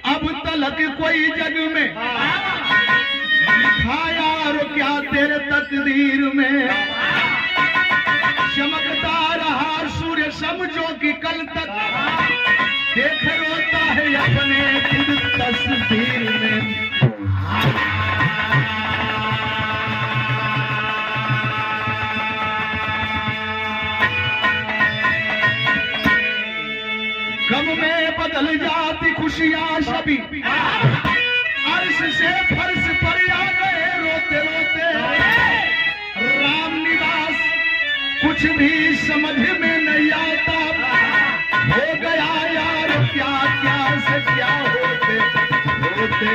अब तलक कोई जग में लिखा यार क्या तेरे तकदीर में, चमकता रहा सूर्य समझो कि कल तक देख रोता है अपने खुद तस्वीर में। गम में बदल जाती खुशियां सभी, अर्श से फर्श पर आ गए रोते रोते। राम निवास कुछ भी समझ में नहीं आता, हो गया यार क्या क्या से क्या होते होते।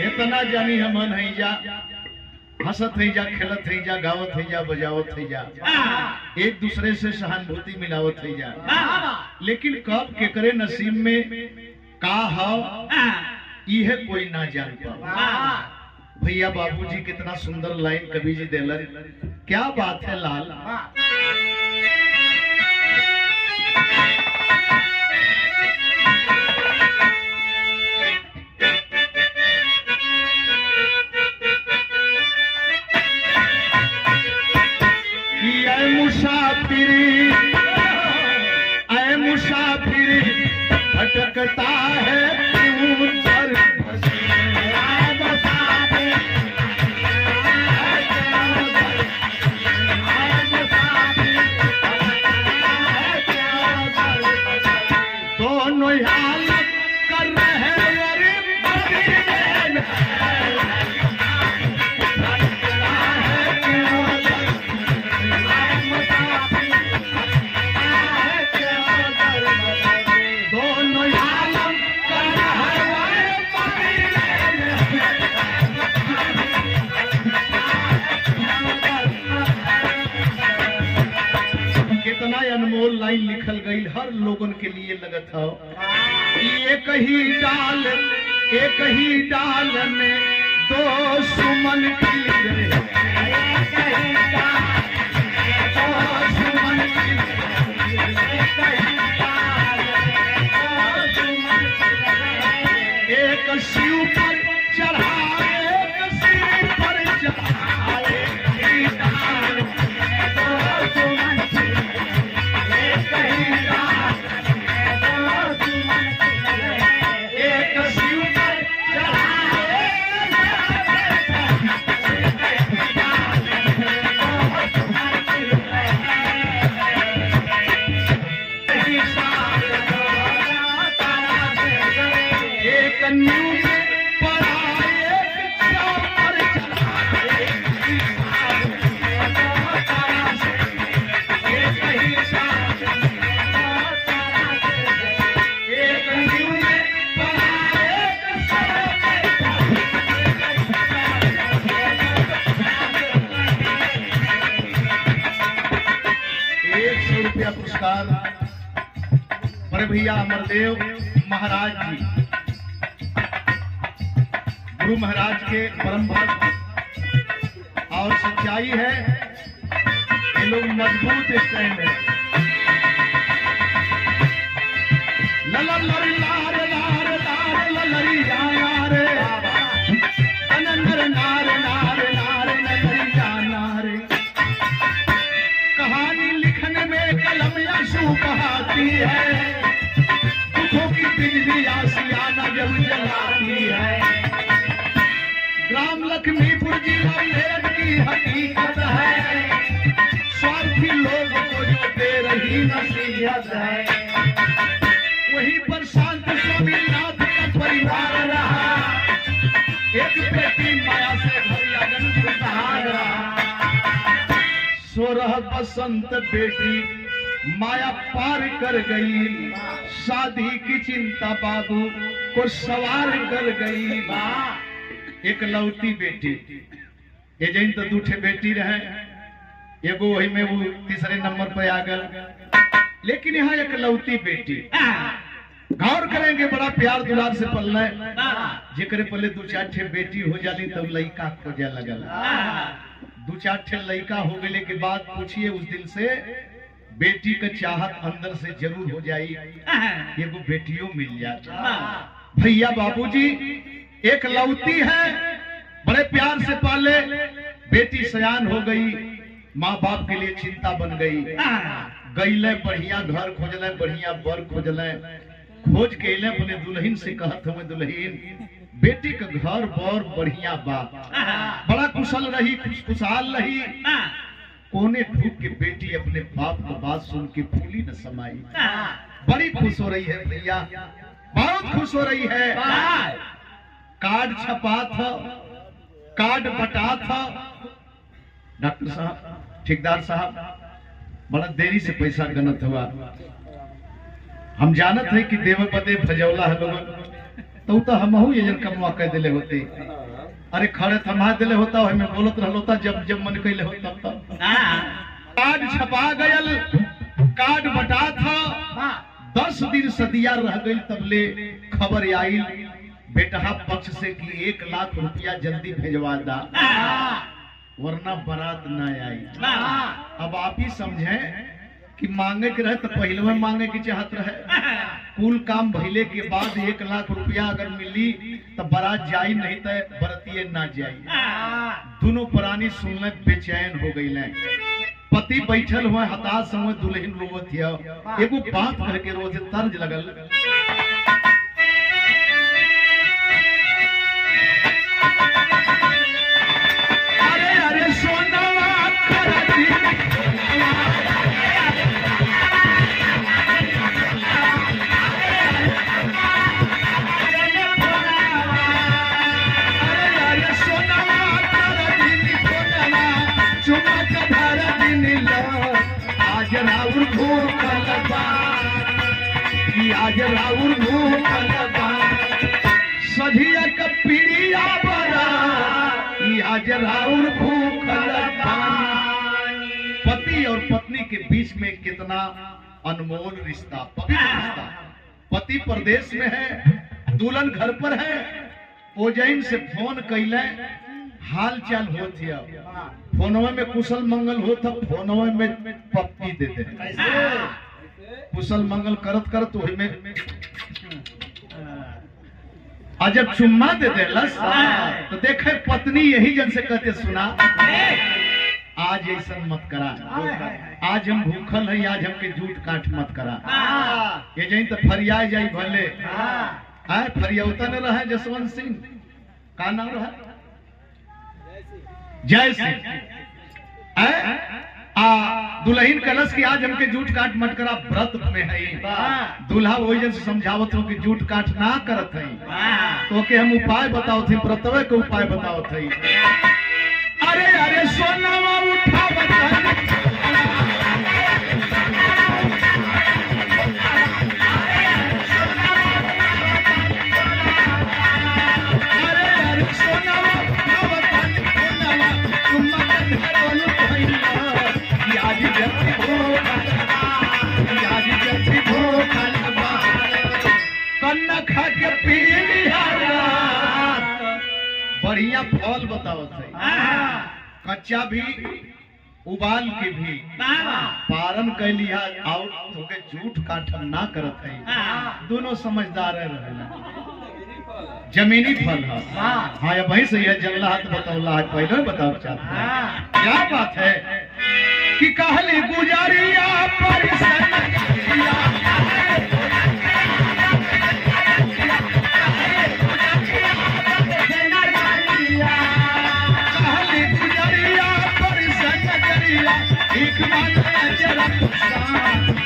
इतना जानी हम नहीं जा, हंसत ही जा, खेलत ही जा, गावत ही जा, बजावत ही जा, एक दूसरे से सहानुभूति मिलावत ही जा। लेकिन कब केकरे नसीब में का हो यह कोई ना जान पा। भैया बाबूजी कितना सुंदर लाइन कवि जी देलन, क्या बात है लाल। मुसाफिरी भटकता है ऊपर, दोनों हालत कर रहे अनमोल लाइन लिखल गई, हर लोगन के लिए लगत हो। एक ही डाल में दो सुमन खिल गए, एक शिव पर चढ़ा, एक शिव पर चढ़ा, पुरस्कार बड़े भैया अमरदेव महाराज जी, गुरु महाराज के परम भक्त। और सच्चाई है ये लोग मजबूत स्टैंड है। ललर लार लार लार ललरी रे, अनंदर नार नार नार ललरी नारे। कहानी लिखने में कलम आंसू बहाती है, दुखों की बिजली आसियाना जब जलाती है। ग्राम लक्ष्मीपुर जिला मेरठ की हकीकत है, स्वार्थी लोगों को जो दे रही नसीहत है वही 12 बसंत बेटी माया पार कर गई, शादी की चिंता बाबू को सवार कर गई। एक लौती बेटी एजें तो दूठे बेटी रहे, एगो वही में वो तीसरे नंबर पे आ गल, लेकिन यहाँ एक लौती बेटी। गौर करेंगे बड़ा प्यार दुलार से पलने, जेकरे पहले 2-4 ठे बेटी हो जाली तब लड़का खोजे लगल। 2-4 ठे लड़का हो गए के बाद पूछिए उस दिन से बेटी का चाहत अंदर से जरूर हो जाई, एगो बेटियों मिल जाता। भैया बाबूजी एक लौती है, बड़े प्यार से पाले, बेटी सयान हो गई, माँ बाप के लिए चिंता बन गई। गईले बढ़िया घर खोजले, बढ़िया बर खोजले, खोज के ले अपने दुल्हन से कहत हमें दुल्हन बेटी का घर बर बढ़िया बा, बड़ा कुशल रही, खुशहाल रही। कोने ठूक के बेटी अपने बाप का बात सुन के फूली न समाई, बड़ी खुश हो रही है भैया, बहुत खुश हो रही है। कार्ड छपा था, कार्ड बटा था, डॉक्टर साहब ठेकेदार साहब बड़ा देरी से पैसा गणत हुआ। हम जानत है कि देव बदे भजौला है लोगन, तो हमहू ये कमवा कह दिले होते, अरे खड़े थमा दिले होता, हमें बोलत रहल होता, जब जब मन कैले होता तब। कार्ड छपा गयल, कार्ड बटा था, 10 दिन सदिया रह गई, तबले खबर आई बेटहा पक्ष से कि 1 लाख रुपया जल्दी भेजवा दा, वरना बारात न आई। अब आप ही समझे कि मांगे के रहे तो पहले में मांगे की चाहत रहे, कुल काम भइले के बाद 1 लाख रुपया अगर मिली तो बारात जाई, नहीं तो बरतिये ना जाई। दोनों प्राणी सुनले बेचैन हो गई। पति बैठल हुए हताश समय दुल्हन रोवत है, एगो बात कह के रोज तर्ज लगल, अरे अरे सोनवा करती, राउर भूखल बा, आज राउर भूखल बा, सधिया का पीड़िया बड़ा, आज राउर भूखल बा। पति और पत्नी के बीच में कितना अनमोल रिश्ता, पवित्र रिश्ता। पति प्रदेश में है, दुल्हन घर पर है, ओजैन से फोन कैले, हाल चाल होती है, फोनवे में कुशल मंगल होता, फोनवे में पप्पी देते हैं, कुशल मंगल करत करत वही में जब चुम्मा दे देलस तो देखे पत्नी यही जन से कहते सुना, आज ऐसा मत करा, आज हम भूखल है, आज हमके जूट काट मत करा, ये जहीं तो फरिया जाई भले, फरियावता न रहा जसवंत सिंह का नाम रहा, जय सिंह। दुल्हन कलश की आज हमके जूट काट मत करा, व्रत में है, दूल्हा वही जन समझावत हो कि जूट काट ना करत है, तो के हम उपाय बताओ थे, व्रतवे के उपाय बताओ थे। अरे अरे सोनावा उठा बता, बढ़िया फल बताओ थे, कच्चा भी उबाल के भी पारण कर लिया, और तो झूठ काठन ना करत है, दोनों समझदार रहे। जमीनी फल है, हाँ ये वही सही है, जंगला हाथ बताओ, पहले बताओ चाहते हैं क्या बात है कि कहली गुजारिया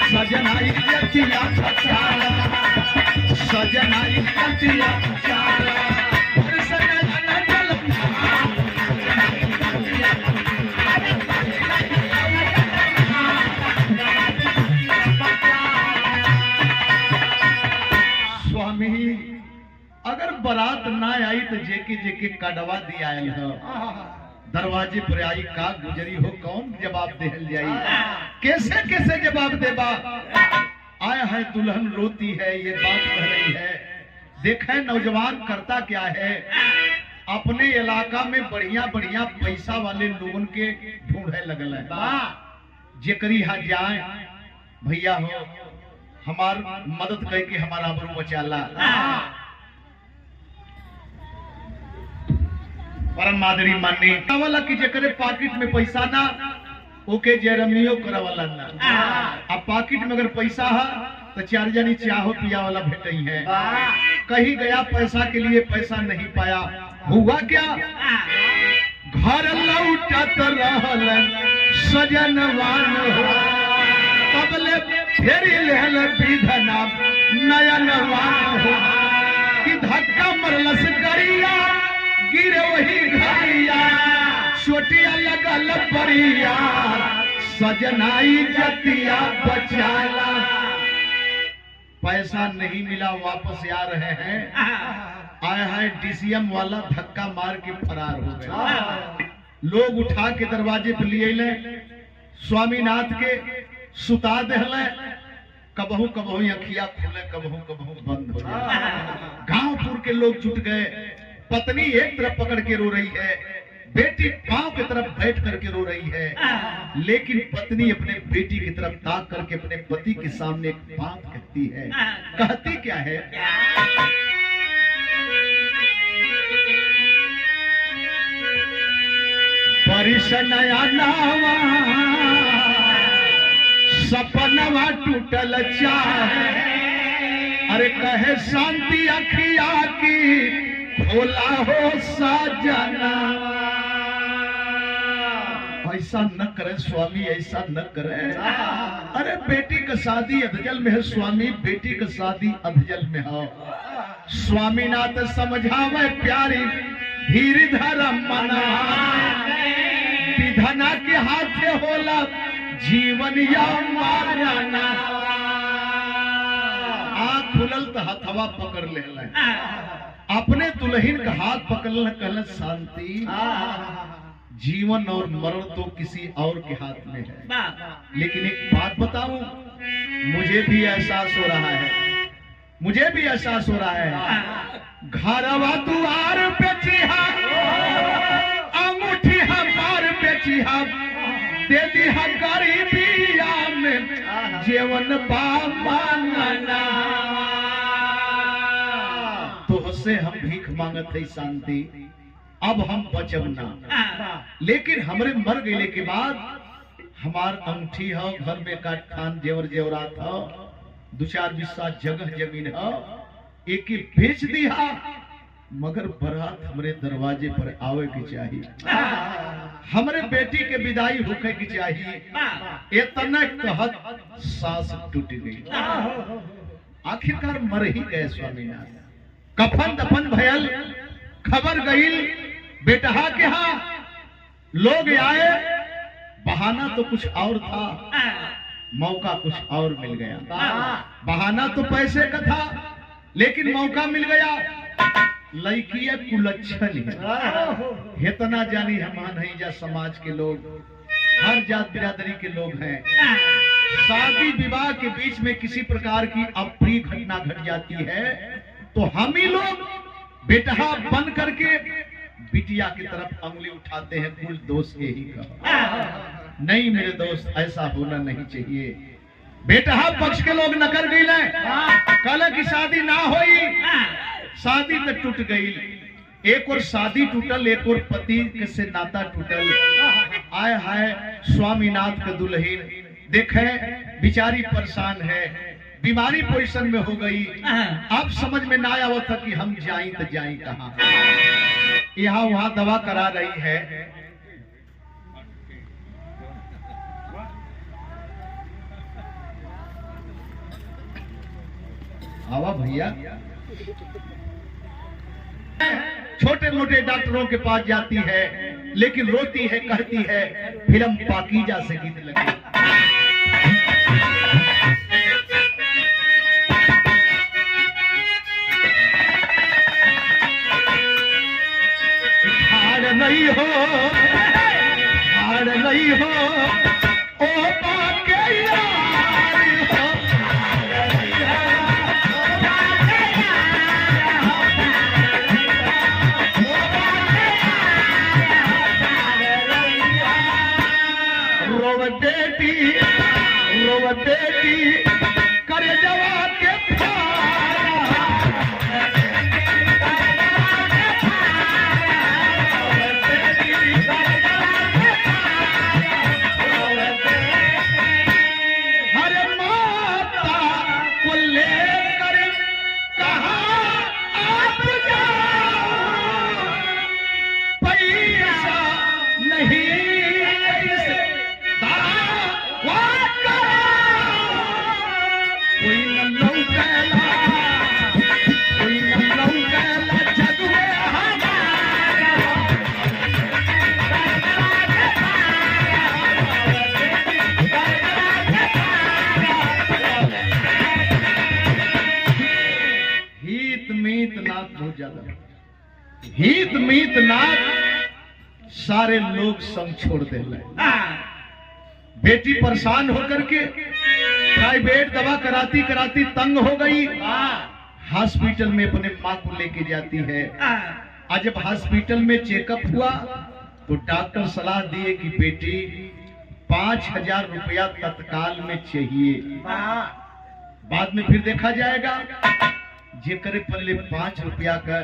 सजनाई जतिया चारा, सजनाई जतिया चारा, अगर बारात ना आई तो जेके जेके कड़वा दिया हो, दरवाजे पर आई का गुजरी हो, कौन जवाब देहल जाई, कैसे कैसे जवाब देबा। आया है दुल्हन रोती है, ये बात कह रही है। देखे नौजवान करता क्या है, अपने इलाका में बढ़िया बढ़िया पैसा वाले लोगों के ढूंढे लगल है। जेकरी यहाँ जाए भैया हो हमार मदद करके हमारा आबरू बचाला। परम मादरी माननी वाला की जेकरे पॉकेट में पैसा ना ओके जेरमियो करवाला ना। अब पॉकेट में अगर पैसा है तो चार जनी चाहो पिया वाला भेटई है। कहीं गया पैसा के लिए, पैसा नहीं पाया, हुआ क्या, घर लौटत रहलन सजनवान हो, तबले फेरी लेहल विधना नयनवान हो, कि धक्का मरलस गरिया गिरे वही घरिया, छोटिया लगल बरिया सजनाई जतिया बचाला। पैसा नहीं मिला, वापस आ रहे हैं, आया है डीसीएम वाला धक्का मार के फरार हो गया। लोग उठा के दरवाजे पर लिए ले, स्वामीनाथ के सुता दहले, कबहू कबहू अखिया खुले, कबहू कबहू बंद हो गया। गांवपुर के लोग जुट गए। पत्नी एक तरफ पकड़ के रो रही है, बेटी पांव की तरफ बैठ करके रो रही है, लेकिन पत्नी अपने बेटी की तरफ ताक करके अपने पति के सामने एक बात कहती है। कहती क्या है, बारिश नया नावा सपनवा टूटल चाहे, अरे कहे शांति अखिया की भोला हो साजना। ऐसा न करे स्वामी, ऐसा न करे। अरे बेटी का शादी अधजल में है स्वामी, बेटी का शादी अधजल में हो। स्वामीनाथ समझावे प्यारी धीर धर्म मना, विधना के हाथ होला जीवन या मारना। आँख खुलल तो हथवा पकड़ ले, अपने दुल्हन का हाथ पकड़ना, कहना शांति, जीवन और मरण तो किसी और के हाथ में है। लेकिन एक बात बताऊं, मुझे भी एहसास हो रहा है, मुझे भी एहसास हो रहा है। घरवा दुआर पे चिहा, अंगूठी हमार पे चिहा, दे दी हम गरीबिया में जीवन बामाना। तो से हम भीख मांगत है शांति, अब हम बचब ना। लेकिन हमरे मर गए के बाद हमार अंगूठी हो, घर में का खान जेवर जेवरात हो, 2-4 बिस्सा जगह जमीन हो, एक ही बेच दिया, मगर बारात हमरे दरवाजे पर आवे की चाहिए, हमरे बेटी के विदाई होके की चाहिए। इतना कहत सांस टूट गई। आखिरकार मर ही गए स्वामीनाथ। कफन दफन भयल, खबर गई बेटहा के यहाँ, लोग आए, बहाना तो कुछ और था, मौका कुछ और मिल गया। बहाना तो पैसे का था, लेकिन मौका मिल गया। लड़की कुलच्छन है, इतना जानी हम नहीं जा समाज के लोग, हर जात बिरादरी के लोग हैं। शादी विवाह के बीच में किसी प्रकार की अप्रिय घटना घट जाती है तो हम ही लोग बेटहा बन करके बिटिया की तरफ उंगली उठाते हैं, कुल दोष यही का। नहीं मेरे दोस्त, ऐसा होना नहीं चाहिए। बेटहा पक्ष के लोग नकर गई, कल की शादी ना होई, शादी तो टूट गई। एक और शादी टूटल, एक और पति से नाता टूटल। आय हाय स्वामीनाथ का दुल्हन देखे बिचारी परेशान है, बीमारी पोजीशन में हो गई। अब समझ में ना आया था कि हम जाएं तो जाएं कहाँ। यहाँ वहां दवा करा रही है। आवा भैया, छोटे मोटे डॉक्टरों के पास जाती है, लेकिन रोती है, कहती है फिल्म पाकीजा से गीत लगी। लई हो हार लई हो ओ बाके यार हो रोव बेटी करे जवा के हरे माता को लेकर कहा आप जाओ पैसा नहीं कोई न लौकेला जग में हमारा हित मीत नाथ बहुत ज्यादा हित मीत नाथ सारे लोग संग छोड़ दे बेटी परेशान होकर के प्राइवेट दवा कराती कराती तंग हो गई हॉस्पिटल में अपने माँ को लेके जाती है। आज जब हॉस्पिटल में चेकअप हुआ तो डॉक्टर सलाह दिए कि बेटी 5,000 रुपया तत्काल में चाहिए, बाद में फिर देखा जाएगा। जे करे पहले 5 रुपया का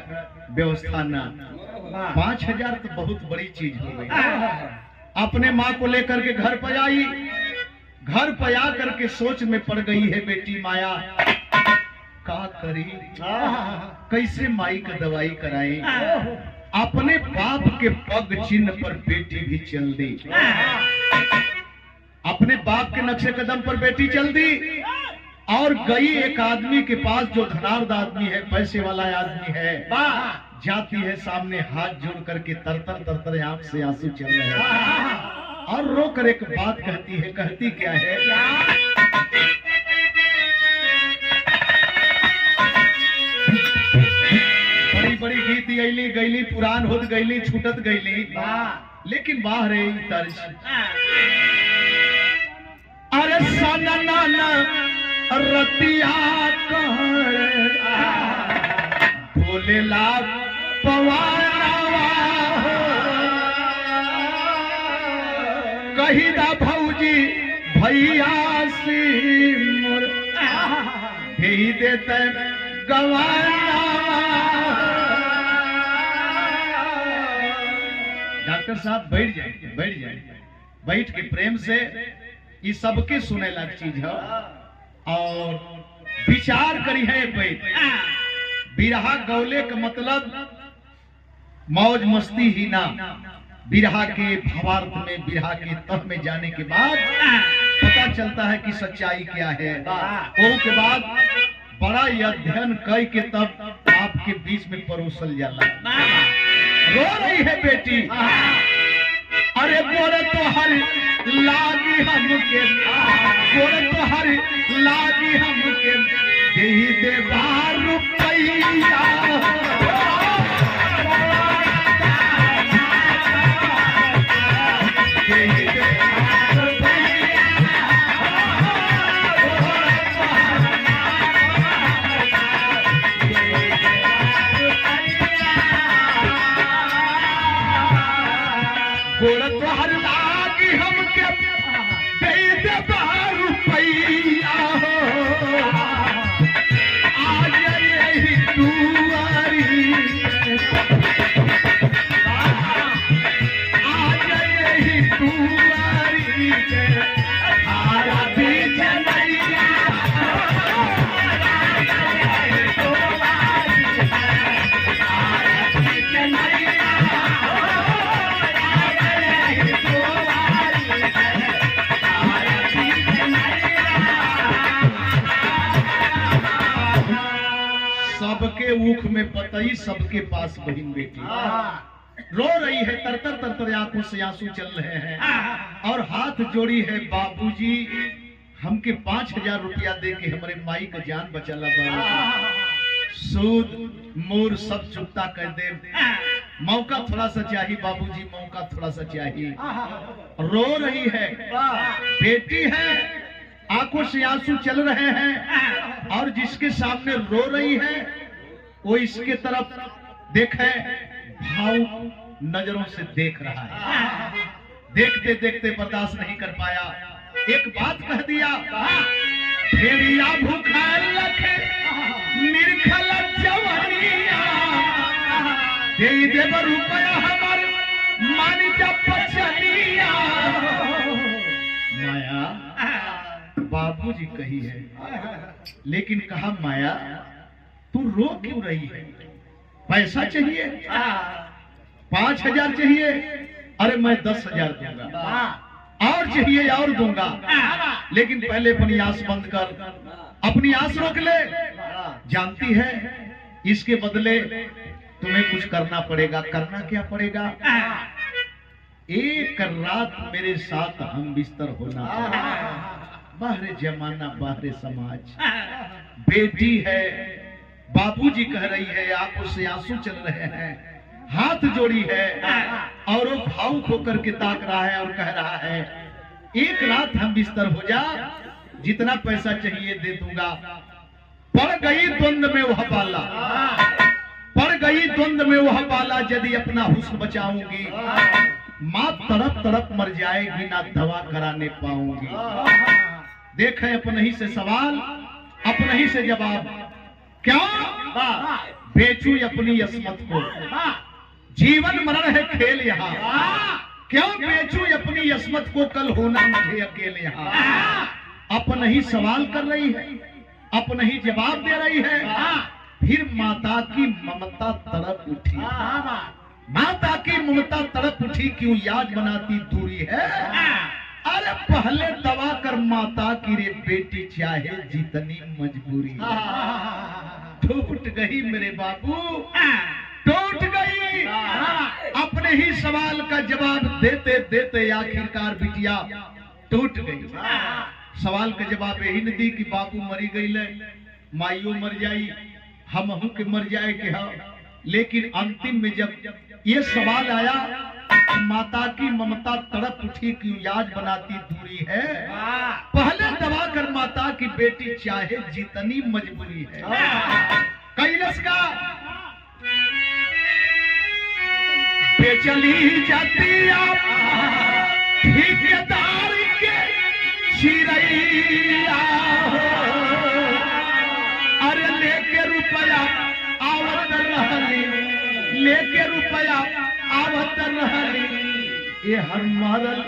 व्यवस्था ना, 5,000 तो बहुत बड़ी चीज हो गई। अपने माँ को लेकर के घर पर आई, घर पर आ करके सोच में पड़ गई है बेटी माया, का करी कैसे माई का दवाई कराई। अपने बाप के पग चिन्ह पर बेटी भी चल दी, अपने बाप के नक्शे कदम पर बेटी चल दी और गई एक आदमी के पास जो धनार्द आदमी है, पैसे वाला आदमी है। जाती है सामने हाथ जोड़ करके तरतर आंख से आंसू चल रहे हैं और रो कर एक बात कहती है। कहती क्या है? बड़ी बड़ी गीत गईली गईली पुरान होत गईली छूटत गईली, लेकिन बाहर तर्ज अरे सनना रतिया बोले लाभ पवारावा कही दा भौजी भैया सी मोर भेज देते गवाना। डॉक्टर साहब बैठ जाए बैठ के प्रेम से ये सबके सुने लायक चीज है और विचार करी है। बैठ बिरहा गौले का मतलब मौज मस्ती ही ना, बिरहा के भावार्थ में बिरहा के तह में जाने के बाद पता चलता है कि सच्चाई क्या है। वो के बाद बड़ा अध्ययन कर के तब आपके बीच में परोसल जाला। रो रही है बेटी, अरे बोले तो हर लागी हमके, बोले तो हर लागी हमके दे बार रुपैया। गोड़ तो हर लागी हमके दे बार रुपैया हो। आज यही दुआरी, आज यही दुआरी हमारा बीच नैया। सबके ऊख में पतई, सबके पास बहिन बेटी रो रही है, तरतर आंखों से आंसू चल रहे हैं और हाथ जोड़ी है। बाबूजी हमके 5,000 रुपया दे के हमारे माई का जान बचाला। सूद मूर सब चुकता कर दे, मौका थोड़ा सा चाहिए बाबूजी, मौका थोड़ा सा चाहिए। रो रही है, बेटी है, आंखों से आंसू चल रहे हैं और जिसके सामने रो रही है वो इसके तरफ देखे, भावुक नजरों से देख रहा है। देखते देखते बर्दाश्त नहीं कर पाया, एक बात कह दिया, भेड़िया भूखा लखे निरखल जवानिया, दे देव रुपया हमारे मानी जा पचनिया। माया बाबूजी कही है, लेकिन कहा माया तू रो क्यों रही है? पैसा चाहिए? 5,000 चाहिए? अरे मैं 10,000 दूंगा, और चाहिए और दूंगा, लेकिन पहले अपनी आस बंद कर, अपनी आस रोक ले। जानती है इसके बदले तुम्हें कुछ करना पड़ेगा। करना क्या पड़ेगा? एक रात मेरे साथ हम बिस्तर होना। बाहरे जमाना, बाहरे समाज, बेटी है, बाबूजी कह रही है, आंखों से आंसू चल रहे हैं, हाथ जोड़ी है और वो भावुक होकर के ताक रहा है और कह रहा है एक रात हम बिस्तर हो जा, जितना पैसा चाहिए दे दूंगा। पड़ गई द्वंद में वह पाला, पड़ गई द्वंद में वह पाला, यदि अपना हुस्न बचाऊंगी मां तड़प तड़प मर जाएगी, ना दवा कराने पाऊंगी। देखें अपने ही से सवाल, अपने ही से जवाब, क्या बेचू अपनी अस्मत को, जीवन मरण है खेल यहाँ, क्यों बेचू अपनी अस्मत को, कल होना मुझे अकेले यहाँ। अपना ही सवाल कर रही है, अपना ही जवाब दे रही है। फिर माता की ममता तड़प उठी, माता की ममता तड़प उठी, क्यों याद बनाती दूरी है। अरे पहले दवा कर माता की रे बेटी, चाहे जितनी मजबूरी। टूट गई मेरे बाबू, टूट गई। अपने ही सवाल का जवाब देते देते आखिरकार बिटिया टूट गई। सवाल का जवाब यही न दी कि बाबू मरी गई ले, माइयो मर जाई, हम के मर जाए के हम। लेकिन अंतिम में जब ये सवाल आया, माता की ममता तड़प उठी, क्यों याद बनाती दूरी है। पहले दबा कर माता की बेटी, चाहे जितनी मजबूरी है। कैलाश का बेचली जाती आप ठेकेदार के चिरैया, अरे लेके रुपया आवत रहली, लेके रुपया आवत रहली, ये हर मरल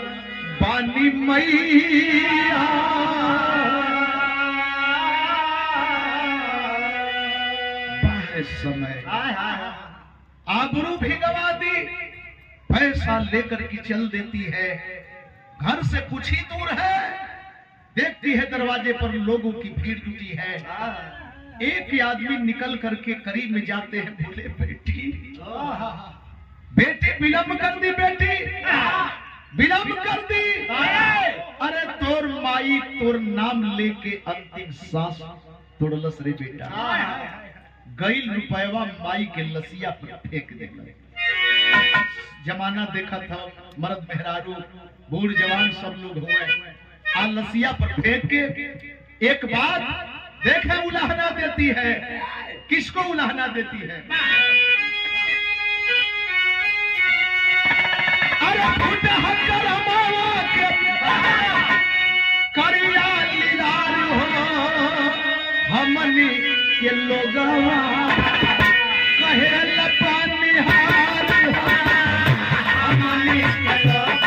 बानी मैया। बाहर समय आबरू भी गवा दी, पैसा लेकर की चल देती है, घर से कुछ ही दूर है, देखती है दरवाजे पर लोगों की भीड़ जुटी है। एक आदमी निकल करके करीब में जाते हैं, बोले बेटी, बेटी विलम्ब कर दी, बेटी विलम्ब कर दी। अरे तोर माई तोर नाम लेके अंतिम सांस तोड़लस रे बेटा। गईल रुपयवा माई के लसिया पर फेंक दे। जमाना देखा था, मर्द मेहरारू बूढ़ जवान सब लोग हुए, आ लसिया पर फेंक के एक बात देखे उलाहना देती है। किसको उलाहना देती है? अरे करिया लीलार हो हमनी के लोगवा, कहे लपानी हार हो हमनी के लोगवा,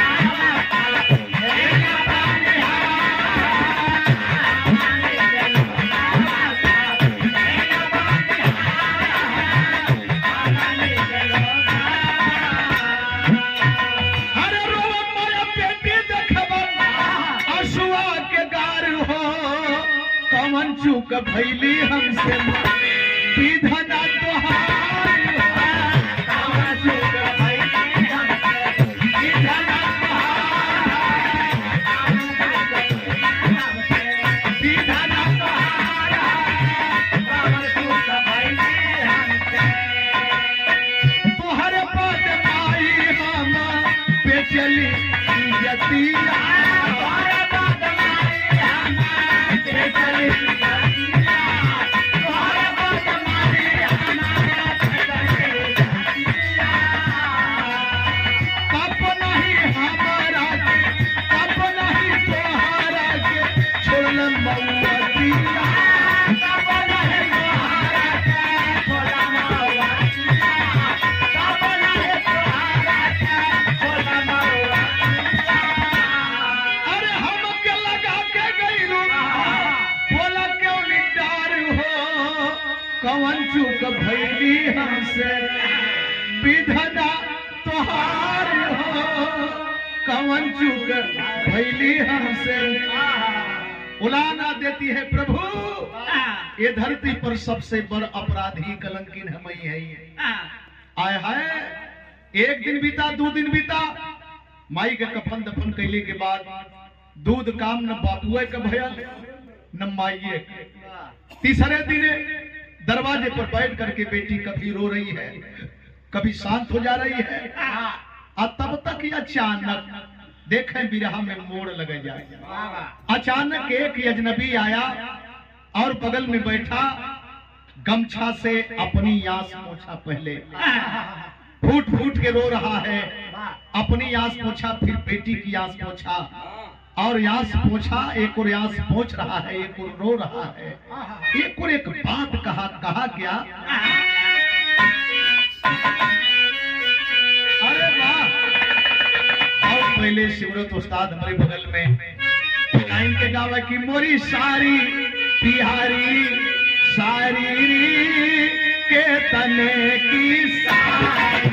चूक भैली हमसे विधना तोहार, चूक भैली हमसे विधना तोहार, विधना तोहार, चूक भैली हमसे। तोहरे पद चूक भैली हमसे विधना तोहार हो, कवन चूक भैली हमसे। उलाना देती है प्रभु, ये धरती पर सबसे बड़ अपराधी कलंकिन हम ही है। आय हाय, एक दिन बीता, 2 दिन बीता, माई के कफन दफन कैले के बाद दूध काम न बाबुए का भयल न माइये। तीसरे दिन दरवाजे पर बैठ करके बेटी कभी रो रही है, कभी शांत हो जा रही है, और तब तक ये अचानक देखें बिरहा में मोड़ लगे जाए। अचानक एक अजनबी आया और बगल में बैठा, गमछा से अपनी आस पोछा, पहले फूट फूट के रो रहा है, अपनी आस पोछा, फिर बेटी की आस पोछा, और यास पोछा, एक और यास पोछ रहा है, एक और रो रहा है। एक और एक बात कहा क्या, अरे वाह। और पहले शिवरत उस्ताद हमारे बगल में लाइन के गावे की मोरी सारी बिहारी सारी के तने की सारी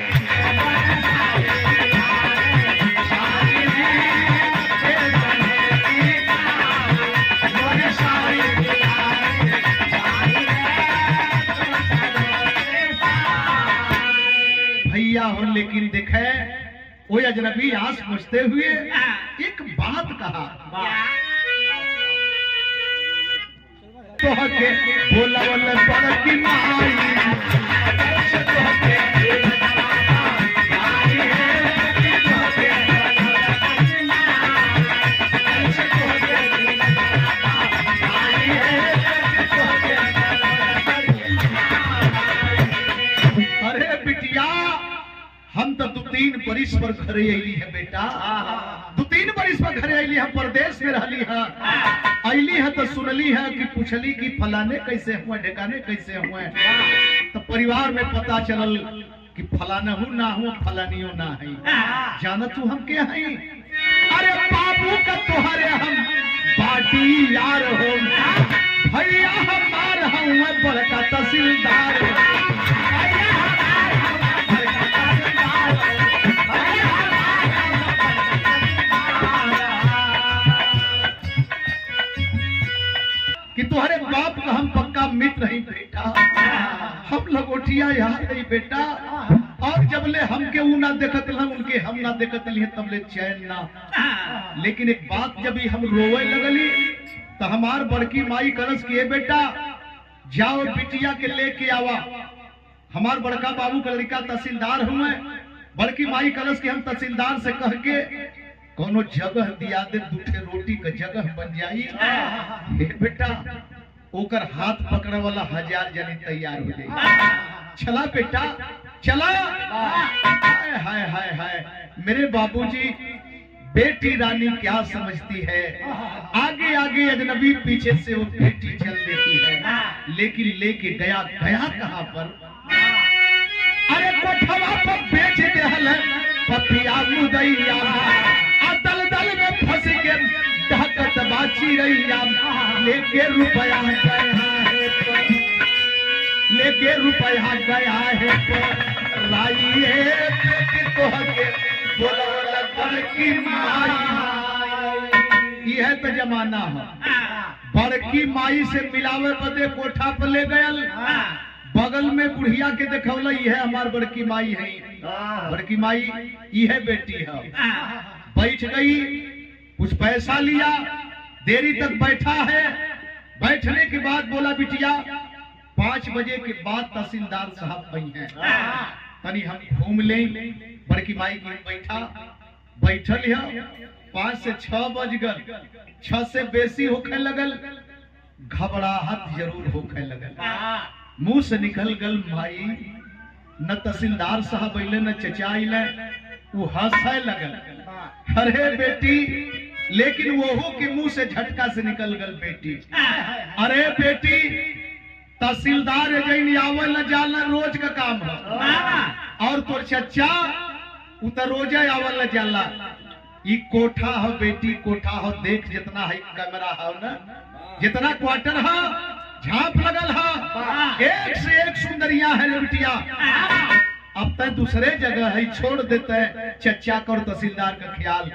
हो। लेकिन देखे वो अजनबी आस पूछते हुए एक बात कहा, तो के बोला बोले बड़ की माई अरे बिटिया, हम तो 2-3 बरिस पर घरे अली है बेटा, 2-3 बरिस पर घरे अली है, परदेश में रहली है, अली है तो सुनली है कि पूछली कि फलाने कैसे हुए, ढेकाने कैसे हुए, तो परिवार में पता चलल कि फलाना हूँ ना हूँ, फलानियों ना है। जाना तू हम क्या है, अरे बाबू का तोहरे हम बाटी यार हो, भैया हमार हूँ बड़का तहसीलदार। कि तुम्हारे बाप का हम पक्का मित्र ही बेटा, हम लगोटिया यार नहीं बेटा, और जबले हमके ऊ ना देखत हम उनके हम ना देखत लिए तबले चैन ना। लेकिन एक बात जब हम रोवे लगली तो हमार बड़की माई करस किए बेटा जाओ बिटिया के लेके आवा, हमार बड़का बाबू का लड़का तहसीलदार हुए, बड़की माई करस के हम तहसीलदार से कह के कोनो जगह दिया दे, 2 रोटी का जगह बन जाई। बेटा ओकर हाथ पकड़े वाला 1000 जने तैयार हो जाए। चला बेटा चला। हाय हाय हाय हाय, मेरे बाबूजी बेटी रानी क्या समझती है, आगे आगे अजनबी पीछे से वो बेटी चल देती है, लेकिन लेके गया कहां पर, अरे कोठवा पर बेच देहल पपिया मुदैया, दल दल में फंस के ढकत बाची रैया, लेके रुपया गया है, लेके रुपया गया है, लाई है तो हके बोला बड़की माई। यह तो जमाना है, बड़की माई से मिलावे बदे कोठा पर ले गयल, बगल में बुढ़िया के देखौला यह हमार बड़की माई है, बड़की माई यह बेटी है। बैठ गई, कुछ पैसा लिया, देरी तक बैठा है, बैठने के बाद बोला बिटिया 5 बजे के बाद तहसीलदार साहब आई हैं, तनी हम घूम लें। बड़की माई की बैठा बैठल है, 5 से 6 बज गल, 6 से बेसी होखे लगल, घबराहट जरूर होखे लगल, मुंह से निकल गल माई, न तहसीलदार साहब अइले न चचा अइले, वो हंसे लगल। अरे बेटी, लेकिन वो के मुंह से झटका से निकल गल बेटी, अरे बेटी तहसीलदार आवल जाला रोज का काम है, और तोर चचा उतर रोजे आवल जाला, ई कोठा हो बेटी, कोठा हो, देख जितना है कैमरा हो ना, जितना क्वार्टर है, झांप लगल है, एक से एक सुंदरिया है लड़किया। अब तक दूसरे जगह है छोड़ देते चचा कर तहसीलदार का ख्याल,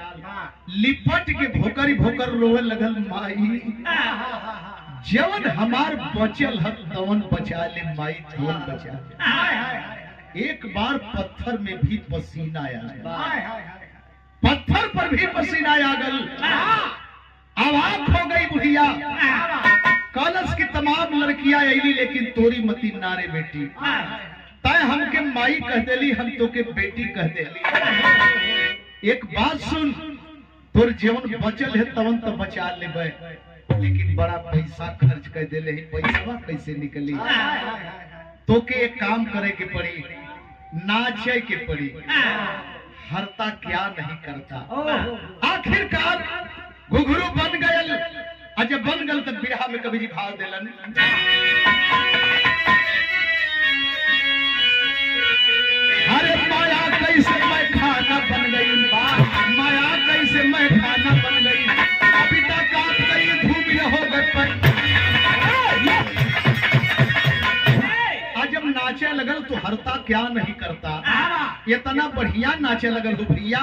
लिपट के भोकर भोकर रोवे लगल माई, जवन हमार बचल है तवन बचा ले माई, तवन बचा ले। एक बार पत्थर में भी पसीना आया, पत्थर पर भी पसीना आ गल, आवाज हो गई बुढ़िया। कॉलेज की तमाम लड़कियां अली लेकिन तोरी मती नारे बेटी, तय हमके माई कह देली, हम तो के बेटी कह देली। एक बात सुन, तोर जीवन बचल है तवन तो बचा लेबे, लेकिन बड़ा पैसा खर्च कर देले है, पैसा कैसे निकली? तो के एक काम करे के पड़ी, नाचे के पड़ी, हरता क्या नहीं करता। आखिरकार घुघरू बन गयल, जब बन गल तब बिरहा में कभी भाव दिलन। अरे माया कैसे मैं खाना बन गई, माया कैसे मैं खाना बन गई, अभी तक काट गई धूमिल हो गए। जब नाचे लगल तो हरता क्या नहीं करता, इतना बढ़िया नाचे लगल तो भैया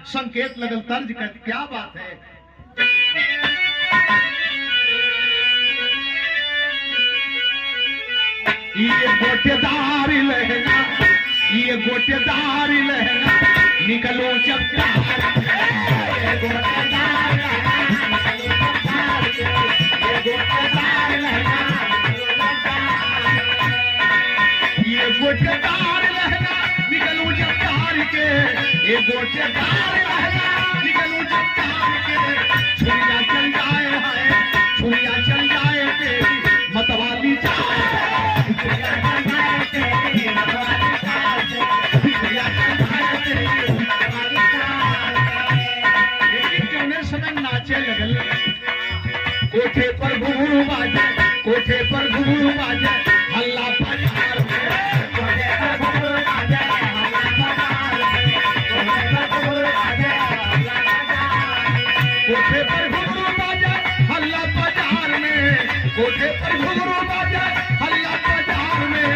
संकेत लगल तर्ज कर, क्या बात है। ये गोटेदार लहंगा, ये गोटेदार लहंगा निकलो जब ये गोटेदार लहंगा निकलू जब तार के, ये गोटेदार लहंगा निकलू जब तार के, छुरिया चल जाए है, छुरिया चल जाए तेरी मतवाली जाए, छुरिया चल जाए तेरी मतवाली जाए, छुरिया चल जाए तेरी मतवाली जाए। लेकिन जौने समय नाचे लगल, कोठे पर घुघरू बाजे, कोठे पर घुघरू बाजे, हल्ला बाजार में, कोठे पर घुघरू बाजे, हल्ला बाजार में, कोठे पर घुघरू बाजे, हल्ला बाजार में, कोठे पर घुघरू बाजे, हल्ला बाजार में,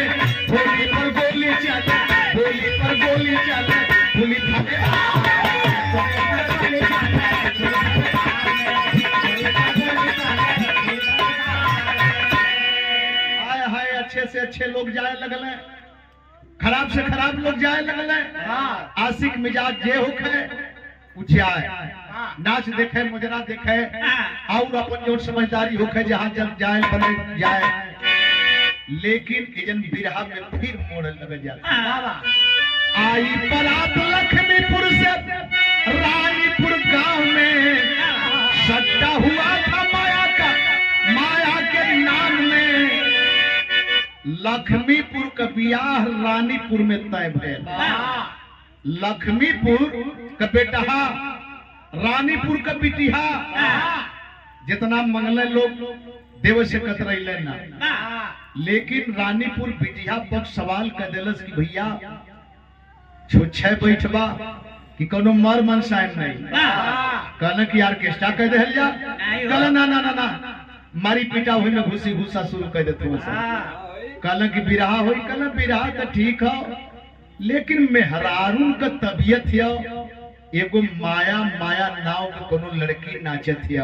होली पर गोली चले, होली पर गोली चले, होली भागे अच्छे से अच्छे लोग जाए लगल है, खराब से खराब लोग जाए लगल है। आशिक मिजाज जे होखे उछाए, नाच देखे मुजरा देखे, और अपन जो समझदारी होखे जहां जब जाए बने जाए। लेकिन इजन बिरहा में फिर मोड़ लग जाए। आई बरात लक्ष्मीपुर से रानीपुर गांव में, सट्टा हुआ था माया का, माया के नाम में। लक्ष्मीपुर का बियाह रानीपुर में तय भयल, लक्ष्मीपुर का बेटहा, रानीपुर का बिटिहा। जितना मंगले लोग देव से कतरैले ना, लेकिन रानीपुर बिटिहा पक्ष सवाल कर दिलस कि भैया छुच्छे बैठबा कि कोनो मर मनसायन नहीं, कहना कि ऑर्केस्ट्रा कह दे जा, कहला ना ना ना ना मारी पीटा हुई में घुसी घुसा शुरू कर देते हो। कहला कि बिरहा होई, कहला बिरहा तो ठीक है, लेकिन मेहरारून का तबीयत है, एगो माया माया नाव के कोनो लड़की नाचत है,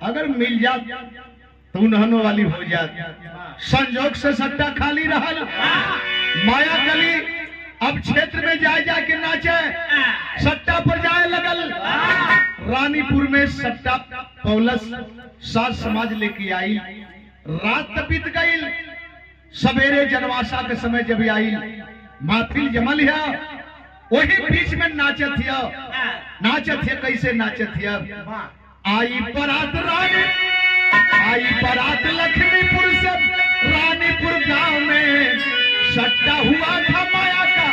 अगर मिल जात तो उन्हनो वाली हो जात। संजोग से सट्टा खाली रहल, माया गली अब क्षेत्र में जाए जाके नाचे, सट्टा पर जाए लगल। रानीपुर में सट्टा पौलस सात समाज लेके आई, रात बीत गई, सवेरे जनवासा के समय जब आई, महफिल जमल है, वही बीच में नाचत है, नाचत है कैसे नाचत है। आई बारात रानी, आई बारात लक्ष्मीपुर से रानीपुर गांव में, सट्टा हुआ था माया का,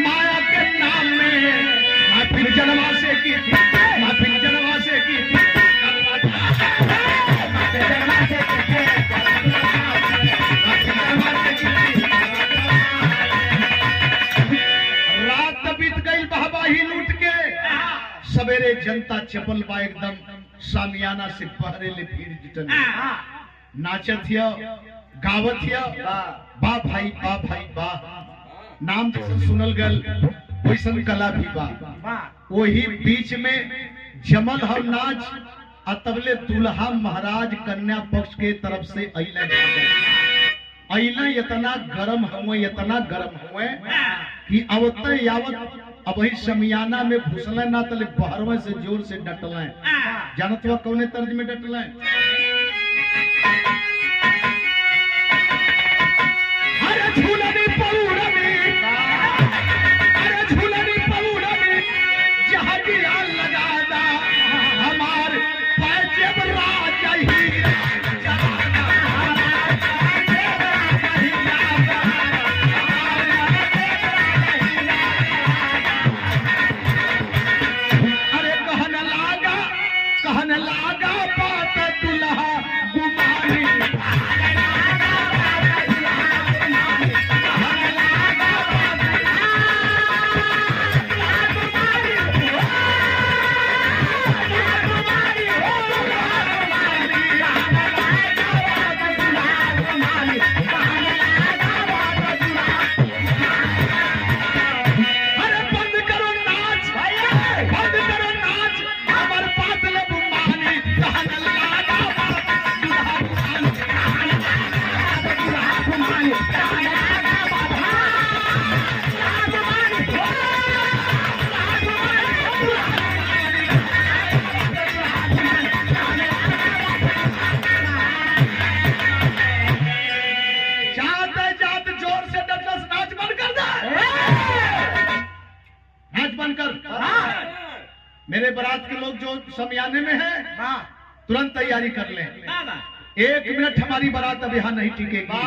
माया के नाम में। महफिल जनवासे की थी, महफिल जनवासे की थी, रात बीत गई बहबाही लूट के, सवेरे जनता चपल बा एकदम सामियाना से पहरे ले भीड़ जुटल। नाचत हिय, गावत हिय, बा भाई बा भाई बा। नाम जैसे सुनल गल वैसन कला भी बा। वही बीच में जमल हम नाच आ तबले दुल्हा महाराज कन्या पक्ष के तरफ से अइला इतना गरम हुए, इतना गरम हुए कि अवते यावत अब वही समियाना में घुसले ना तले बहरवे से जोर से डटले। जानत हुआ कौने तर्ज में डटले? अरे झूलनी पौड़नी, अरे झूलनी पौड़नी जहां गिरा लगा दा हमार पाजेब राजा ही। कहन लागा बात दुल्हा गुमानी, मेरे बारात के लोग जो समियाने में हैं तुरंत तैयारी कर लें। 1 मिनट हमारी बारात अब यहाँ नहीं टिकेगी।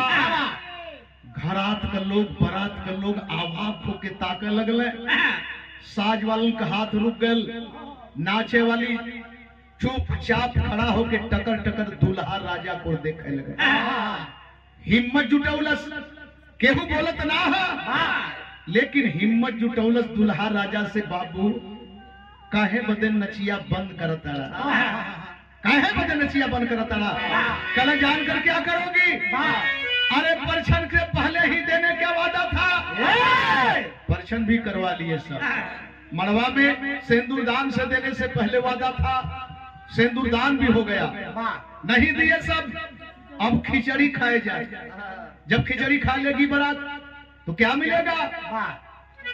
घरात का लोग बारात का लोग आवाज खो के ताके लगले। साज वालों का हाथ रुक गल, नाचे वाली चुपचाप खड़ा होके टकर टकर दूल्हा राजा को देखे लगे। हिम्मत जुटौलस, केहू बोलत ना है लेकिन हिम्मत जुटौलस दूल्हा राजा से, बाबू काहे बदे नचिया बंद करताड़ा, काहे बदे नचिया बंद करताड़ा, कल जान कर क्या करोगी? अरे परछन के पहले ही देने का वादा था, परछन भी करवा लिए सब। मड़वा में सिंदूर दान से देने से पहले वादा था, सिंदूर दान भी हो गया, नहीं दिए सब। अब खिचड़ी खाए जाए, जब खिचड़ी खा लेगी बारात तो क्या मिलेगा?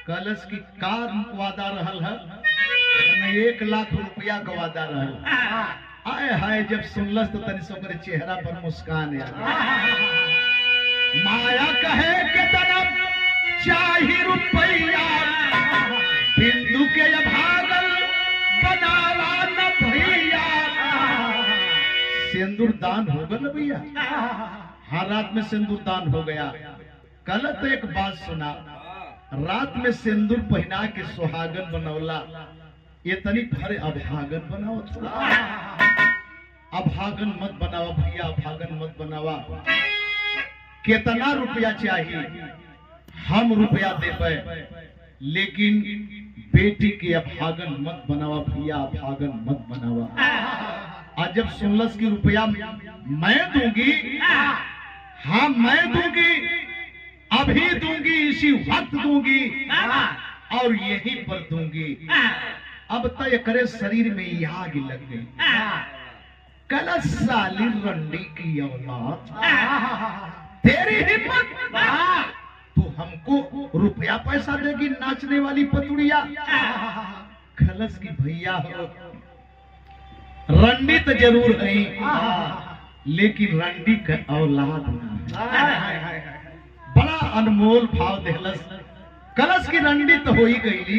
कलश की कार वादा रहल है, 1 लाख रुपया का वादा रहल। आए हाय जब सुनलस तो तनी सोकर चेहरा पर मुस्कान आ। माया कहे के तनब चाही रुपया, बिंदु के भागल बनावा न भैया। सिंदूर दान होगा न भैया? हाँ, रात में सिंदूर दान हो गया। कल तो एक बात सुना, रात में सिंदूर पहना के सुहागन बनौला, ये तनी भरे अभागन बनाओ थोड़ा। अभागन मत बनावा भैया, अभागन मत बनावा। कितना रुपया चाहिए हम रुपया दे पाए, लेकिन बेटी के अभागन मत बनावा भैया, अभागन मत बनावा। आज जब सुनलस की रुपया मैं दूंगी, हाँ मैं दूंगी, अभी दूंगी, इसी वक्त दूंगी और यहीं पर दूंगी। अब तय करे शरीर में आग लग गई। कल साली रंडी की औलाद, तेरी हिम्मत, तू हमको रुपया पैसा देगी नाचने वाली पतुड़िया? खलस की भैया हो, रंडी तो जरूर है लेकिन रंडी का औलाद ना। बड़ा अनमोल भाव देहलस। कलश की रंडी तो हो ही गई,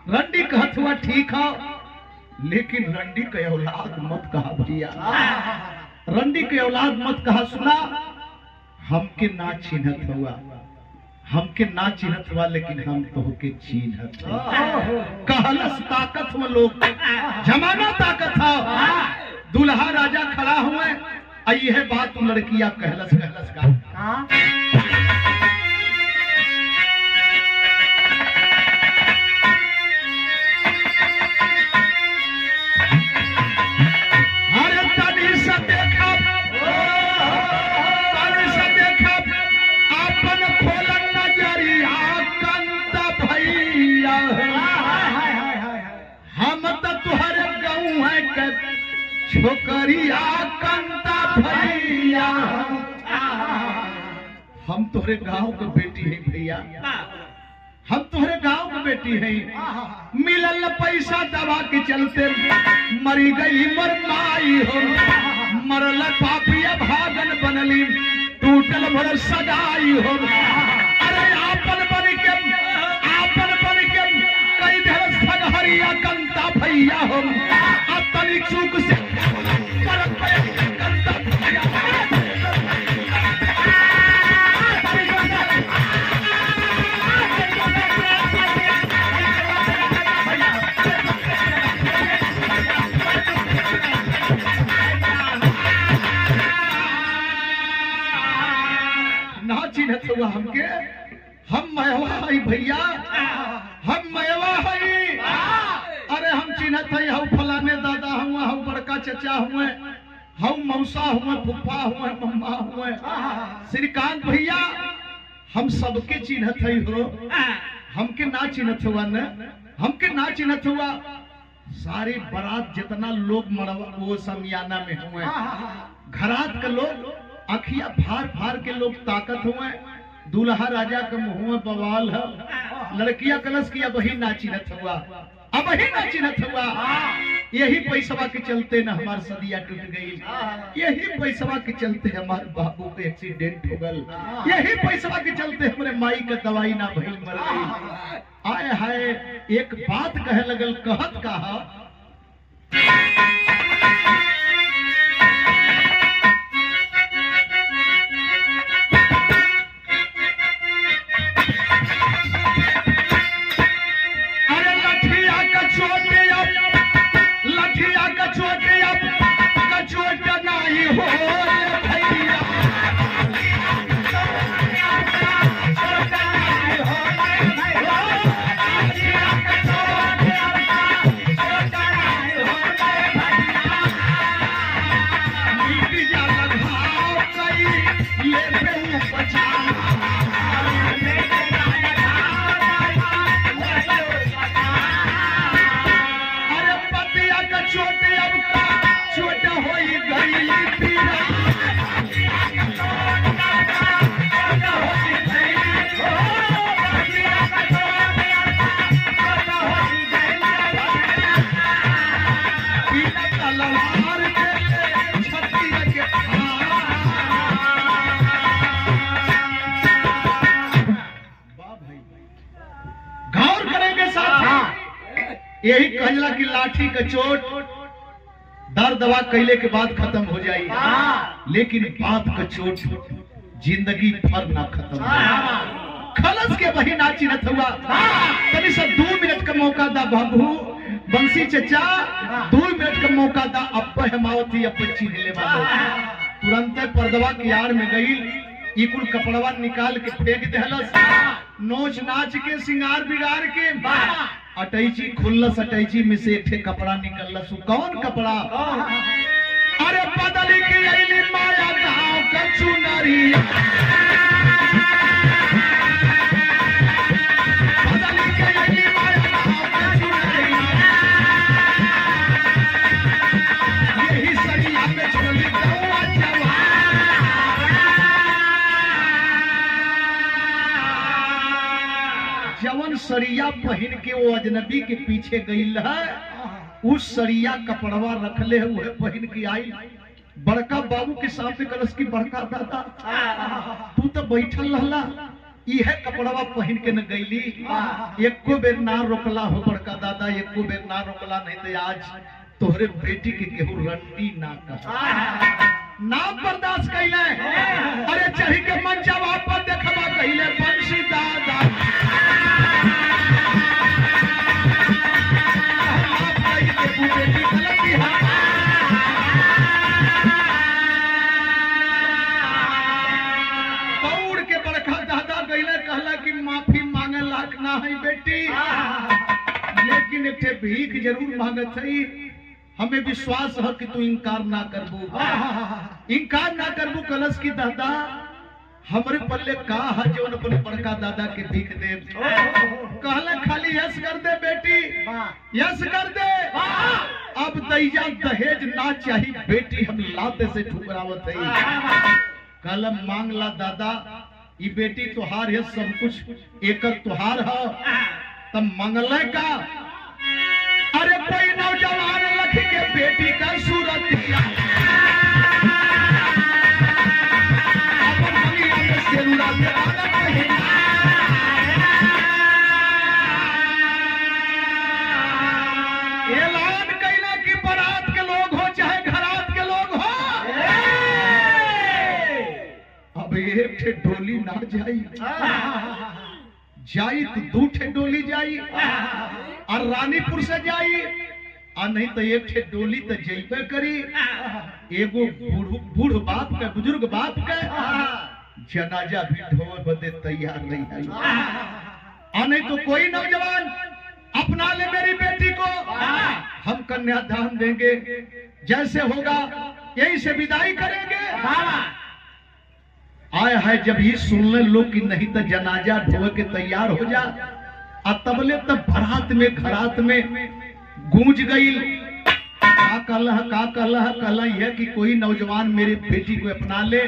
रंडी कहत हुआ ठीक है, लेकिन रंडी के औलाद मत कहा भैया, रंडी के औलाद मत कहा। सुना, हमके ना चिन्हत हुआ, हमके ना चिन्हत हुआ, लेकिन हम तो के चिन्हत कहलस। ताकत में लोग, जमाना ताकत है। दूल्हा राजा खड़ा हुए, आई है बात लड़कियां कहलस कहलस का। अरे तनी से देखा छोकरिया कंता भैया हम तोहरे गांव के बेटी है भैया, हम तोहरे गांव के बेटी है। मिलल पैसा दवा के चलते मरी गई मर माई हो, मरल पापिया भागन बनली टूटल भर सगाई हो। अरे आपन बन के कई धर सगहरिया कंता भैया हो, तनिक चूक से कंता भैया ना चिन्हत हुआ हमके, हम मैवा है भैया, हम मैवा है। अरे हम चिन्हत है, हम फलाने दादा हुए, हम बड़का चचा हुए, हम मौसा हुए, फुफा हुए, मम्मा हुए। श्रीकांत भैया हम सबके चिन्हत है हो, हमके ना चिन्हत हुआ न, हमके ना चिन्हत हुआ। सारे बारात जितना लोग मरवा वो समियाना में हुए, घरात के लोग अखिया फार फार के लोग ताकत हुए। दूल्हा राजा का मुंह बवाल है, लड़कियां कलश किया वही नाचिनत हुआ, अब वही नाचिनत हुआ। यही पैसवा के चलते न हमार सदिया टूट गई, यही पैसवा के चलते हमारे बाबू को एक्सीडेंट हो गल, यही पैसवा के चलते हमारे माई का दवाई ना भइल मर गई। आए हाय एक बात कहे लगल, कहत कहा यही कहला कि लाठी का चोट दर्द दवा कैले के बाद खत्म हो जाई, लेकिन बात का चोट जिंदगी भर ना खत्म हो। खलस के वही नाचिनत हुआ। तनी से 2 मिनट का मौका दा बाबू बंसी चचा, 2 मिनट का मौका दा। अब हेमावती अब चीन ले तुरंत पर्दवा की आड़ में गई, इकुल कपड़वा निकाल के फेंक देहलस, नोच नाच के सिंगार बिगाड़ के अटैची खुल्लस, अटैची में से एक कपड़ा निकलस। कौन कपड़ा? अरे बदली की अली माया गांव का चुनरिया, बदली की अली माया गांव का चुनरिया, यही सरिया में चली गौआ जवान। जवन सरिया पहन के वो अजनबी के पीछे गई है, उस सरिया कपड़वा रखले हुए पहन के आई। बड़का बाबू के सामने कलश की बड़का दादा तू तो बैठल रहला, यह कपड़वा पहन के न गईली, एको बेर ना रोकला हो बड़का दादा, एको बेर ना रोकला, नहीं तो आज तोहरे बेटी के केहू रंडी ना कहा ना बर्दाश्त कैले। अरे चढ़ी के मंचवा पर देखबा कहिले बंसी दादा, दौड़ के बड़का दादा गईले, कहला कि माफी मांगे लायक ना है बेटी, लेकिन एक भीख जरूर मांगत है। हमें विश्वास है कि तू इनकार ना करबू, इनकार ना करबू। कलश की दादा हमारे पल्ले का है जो अपने बड़का दादा के भीख दे। कहले खाली यस कर दे बेटी, यस कर दे। अब दैया दहेज ना चाहिए बेटी हम लाते से ठुकरावत है। कलम मांग ला दादा, ये बेटी तुहार है, सब कुछ एक तुहार है, तब मंगल का। अरे कोई नौजवान लख के बेटी का सूरत ऐलान कैला कि बारात के लोग हो चाहे घरात के लोग हो, अब एक ठे डोली ना जाई, जाई तो दू ठे डोली जाई, और रानीपुर से जाई, और नहीं तो एक ठे डोली तो जैबे करी। एगो बूढ़ बाप का, बुजुर्ग बाप का जनाजा भी ढोए बदे तैयार नहीं है, और नहीं तो कोई नौजवान अपना ले मेरी बेटी को, हम कन्यादान देंगे, जैसे होगा यही से विदाई करेंगे। आए है जब ये सुनने लोग कि नहीं तो जनाजा ढोए के तैयार हो जा, और तबले तब बारात में घरात में गूंज गई। का कहला यह कि कोई नौजवान मेरी बेटी को अपना ले,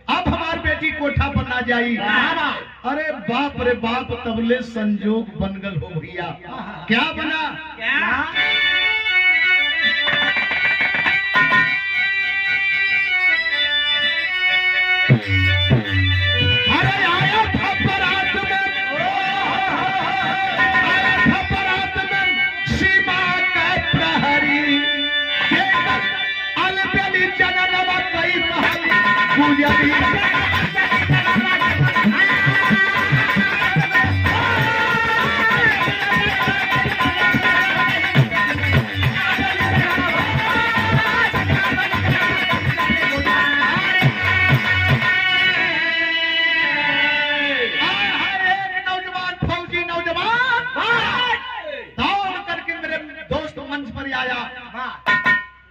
अब हमारी बेटी कोठा पर ना जाई। अरे बाप रे बाप, तबले संजोग बन गल हो भैया। क्या बना? अरे आया था बारात में सीमा का प्रहरी, अलबेली जननवा कई गुजरी।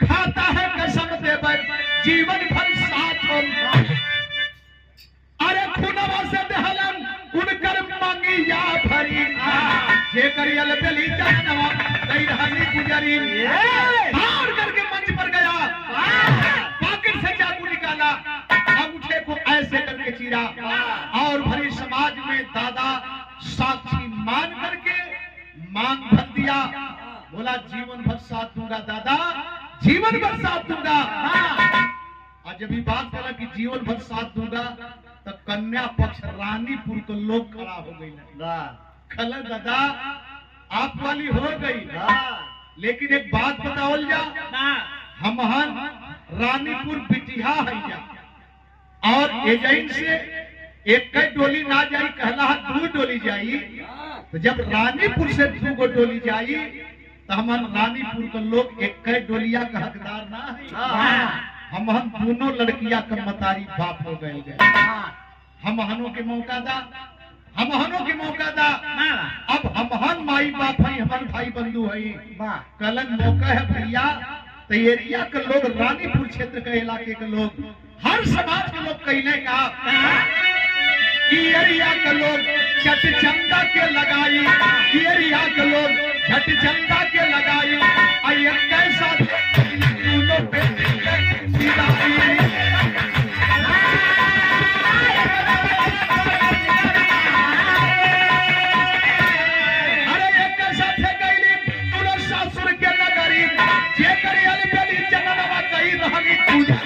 खाता है कसम देबै जीवन भर साथ हम, अरे खुनवा से दहलन उनकर मांगिया भरी, जे करियल बेली जननवा कई रहनी गुजरी। भार करके मंच पर गया, पॉकेट से चाकू निकाला, अंगूठे को ऐसे करके चीरा, और भरी समाज में दादा साक्षी मान करके मांग भर दिया। बोला जीवन भर साथ दूंगा दादा, जीवन भर साथ दूंगा। और जब ये बात करा कि जीवन भर साथ दूंगा, तब कन्या पक्ष रानीपुर को लोग खड़ा हो गई। खल दादा आप वाली हो गई, लेकिन एक बात बताओल जा, हम रानीपुर बिटिया है जा, और एजेंट से एक डोली ना जाई, कहला दू डोली जाई। तो जब रानीपुर से दू गो डोली जाई, तो हम रानीपुर के लोग एक डोलिया का हकदार ना है। हम दोनों लड़कियां का मतारी बाप हो गए। हम हनों के मौका दा, हम हनों के मौका दा। अब हम माई बाप है, हमारे भाई बंधु है, कलन मौका है भैया। तो एरिया के लोग, रानीपुर क्षेत्र के इलाके के लोग, हर समाज के लोग कहने का एरिया के लोग चट चंदा के लगाई, एरिया के लोग झट चंदा के लगाई। कैसा अरे एक कैसा थे गई तुरंत सासुर के नगरी, जे करी अलबेली जननवा कई रहनी पूजा।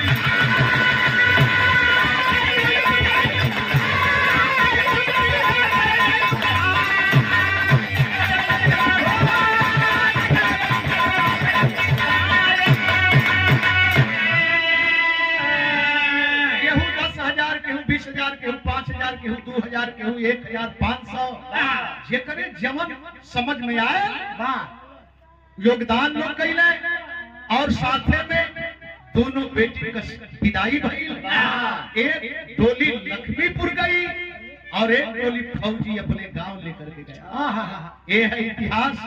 केहू 5,000, केहू 2,000, केहू 1,500, जेकरे जमन समझ में आए योगदान लोग कैले। और साथे में दोनों बेटी का विदाई भइल। एक डोली लक्ष्मीपुर गई और एक डोली फौजी अपने गांव लेकर के गया। ये है इतिहास।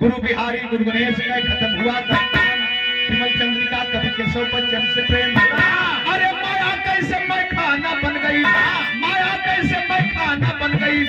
गुरु बिहारी गुरु गणेश का खत्म हुआ था, विमल चंद्रिका कवि केशव बच्चन से प्रेम। अरे माया कैसे मैं खाना बन गई, माया कैसे मैं खाना बन गई।